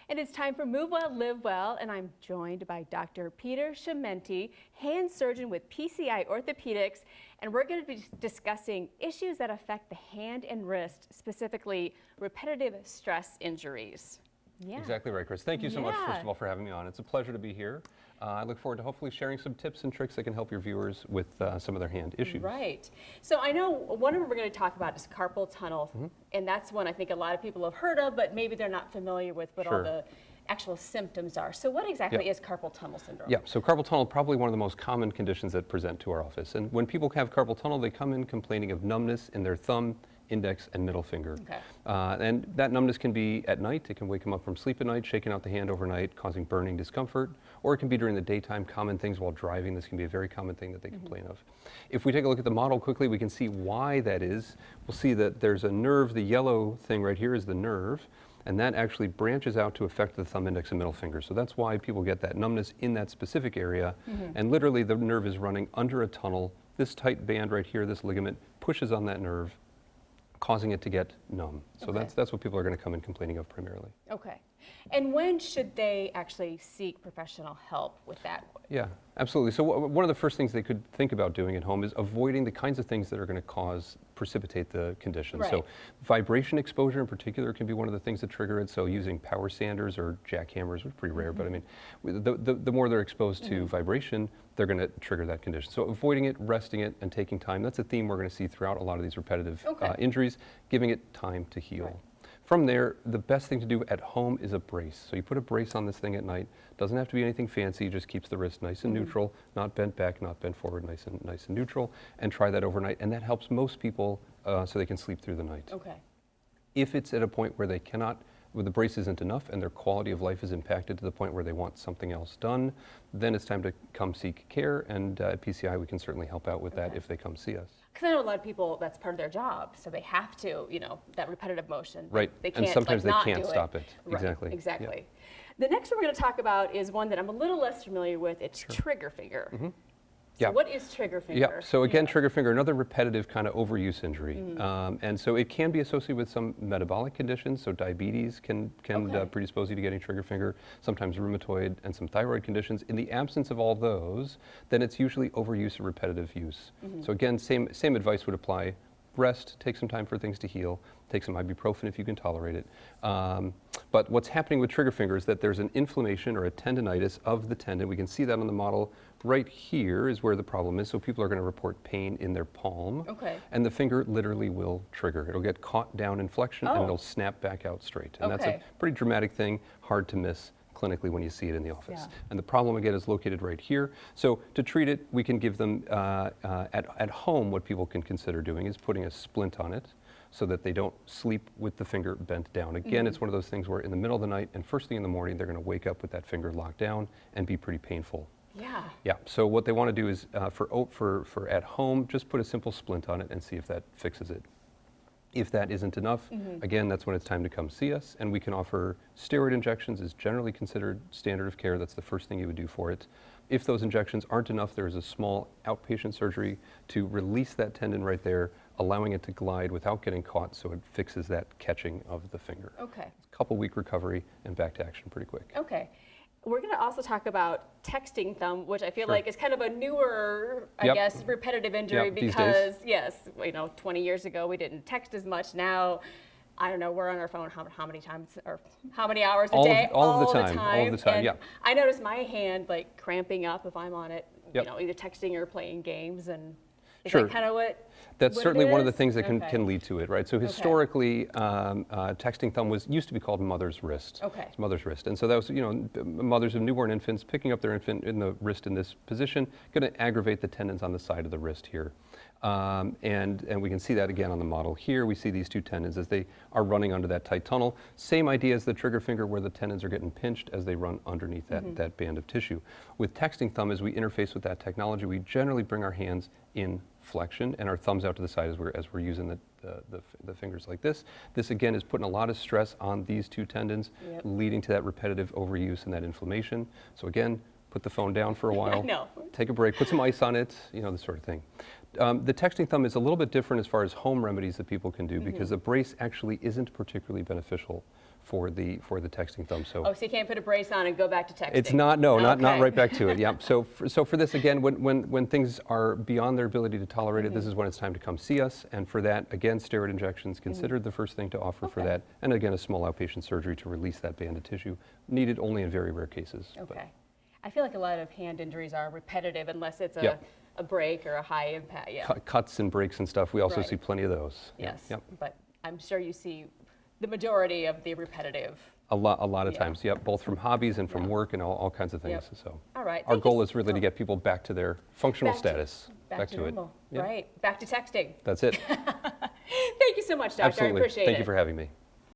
And it's time for Move Well, Live Well, and I'm joined by Dr. Peter Chimenti, hand surgeon with PCI Orthopaedics, and we're going to be discussing issues that affect the hand and wrist, specifically repetitive stress injuries. Yeah. Exactly right, Chris. Thank you so much, first of all, for having me on. It's a pleasure to be here. I look forward to hopefully sharing some tips and tricks that can help your viewers with some of their hand issues. Right. So I know one of them we're going to talk about is carpal tunnel, and that's one I think a lot of people have heard of, but maybe they're not familiar with what all the actual symptoms are. So what exactly is carpal tunnel syndrome? Yeah, so carpal tunnel, probably one of the most common conditions that present to our office. And when people have carpal tunnel, they come in complaining of numbness in their thumb, index, and middle finger. Okay. And that numbness can be at night. It can wake them up from sleep at night, shaking out the hand overnight, causing burning discomfort, or it can be during the daytime, common things while driving. This can be a very common thing that they complain of. If we take a look at the model quickly, we can see why that is. We'll see that there's a nerve. The yellow thing right here is the nerve, and that actually branches out to affect the thumb, index, and middle finger. So that's why people get that numbness in that specific area. And literally the nerve is running under a tunnel. This tight band right here, this ligament, pushes on that nerve, causing it to get numb. So that's what people are going to come in complaining of primarily. Okay. And when should they actually seek professional help with that? Yeah, absolutely. So one of the first things they could think about doing at home is avoiding the kinds of things that are going to precipitate the condition. Right. So vibration exposure in particular can be one of the things that trigger it. So using power sanders or jackhammers, which is pretty rare, but I mean, the more they're exposed to vibration, they're going to trigger that condition. So avoiding it, resting it, and taking time, that's a theme we're going to see throughout a lot of these repetitive injuries, giving it time to heal. Right. From there, the best thing to do at home is a brace. So you put a brace on this thing at night. Doesn't have to be anything fancy, just keeps the wrist nice and neutral, not bent back, not bent forward, nice and neutral, and try that overnight. And that helps most people so they can sleep through the night. Okay. If it's at a point where they cannot, where the brace isn't enough and their quality of life is impacted to the point where they want something else done, then it's time to come seek care, and at PCI we can certainly help out with that if they come see us. Because I know a lot of people, that's part of their job, so they have to, you know, that repetitive motion. Right, they can't, and sometimes like, they can't stop it. Right. Exactly. Exactly. Yeah. The next one we're going to talk about is one that I'm a little less familiar with. It's trigger finger. So what is trigger finger? Yeah, so again, trigger finger, another repetitive kind of overuse injury. And so it can be associated with some metabolic conditions, so diabetes can predispose you to getting trigger finger, sometimes rheumatoid and some thyroid conditions. In the absence of all those, then it's usually overuse or repetitive use. So again, same advice would apply. Rest, take some time for things to heal, take some ibuprofen if you can tolerate it. But what's happening with trigger finger is that there's an inflammation or a tendinitis of the tendon. We can see that on the model. Right here is where the problem is. So people are going to report pain in their palm. And the finger literally will trigger. It'll get caught down in flexion and it'll snap back out straight. And that's a pretty dramatic thing, hard to miss clinically when you see it in the office. And the problem again is located right here. So to treat it, we can give them at home, what people can consider doing is putting a splint on it so that they don't sleep with the finger bent down. Again, it's one of those things where in the middle of the night and first thing in the morning, they're going to wake up with that finger locked down and be pretty painful. Yeah, so what they want to do is for at home, just put a simple splint on it and see if that fixes it. If that isn't enough, again, that's when it's time to come see us, and we can offer steroid injections is generally considered standard of care. That's the first thing you would do for it. If those injections aren't enough, there is a small outpatient surgery to release that tendon right there, allowing it to glide without getting caught, so it fixes that catching of the finger. It's a couple-week recovery and back to action pretty quick. We're going to also talk about texting thumb, which I feel like is kind of a newer, I guess, repetitive injury because, yes, you know, 20 years ago we didn't text as much. Now, I don't know, we're on our phone how many times or how many hours a day? All the time. And I notice my hand like cramping up if I'm on it, you know, either texting or playing games. And is that kind of what? That's certainly one of the things that can lead to it, right? So historically, texting thumb used to be called mother's wrist. It's mother's wrist. And so that was, you know, mothers of newborn infants picking up their infant in the wrist in this position, going to aggravate the tendons on the side of the wrist here. And we can see that again on the model here. We see these two tendons as they are running under that tight tunnel. Same idea as the trigger finger where the tendons are getting pinched as they run underneath that band of tissue. With texting thumb, as we interface with that technology, we generally bring our hands in flexion and our thumbs out to the side as we're using the fingers like this. This again is putting a lot of stress on these two tendons, leading to that repetitive overuse and that inflammation. So again, put the phone down for a while, take a break, put some ice on it, you know, this sort of thing. The texting thumb is a little bit different as far as home remedies that people can do because the brace actually isn't particularly beneficial for the texting thumb. Oh, so you can't put a brace on and go back to texting? It's not, no, not Okay. right back to it. Yeah. So for this, again, when things are beyond their ability to tolerate it, this is when it's time to come see us. And for that, again, steroid injections considered the first thing to offer for that. And again, a small outpatient surgery to release that banded tissue, needed only in very rare cases. Okay. I feel like a lot of hand injuries are repetitive unless it's Yep. a break or a high impact. Yeah. Cuts and breaks and stuff, we also Right. see plenty of those. Yes. Yep. But I'm sure you see the majority of the repetitive. A lot of Yeah. times, yep, both from hobbies and from work and all kinds of things. Yep. So All right. our Thank you goal s- is really to get people back to their functional status. Back to it. normal. Yep. Right. Back to texting. That's it. Thank you so much, Doctor. Absolutely. I appreciate it. Thank you for having me.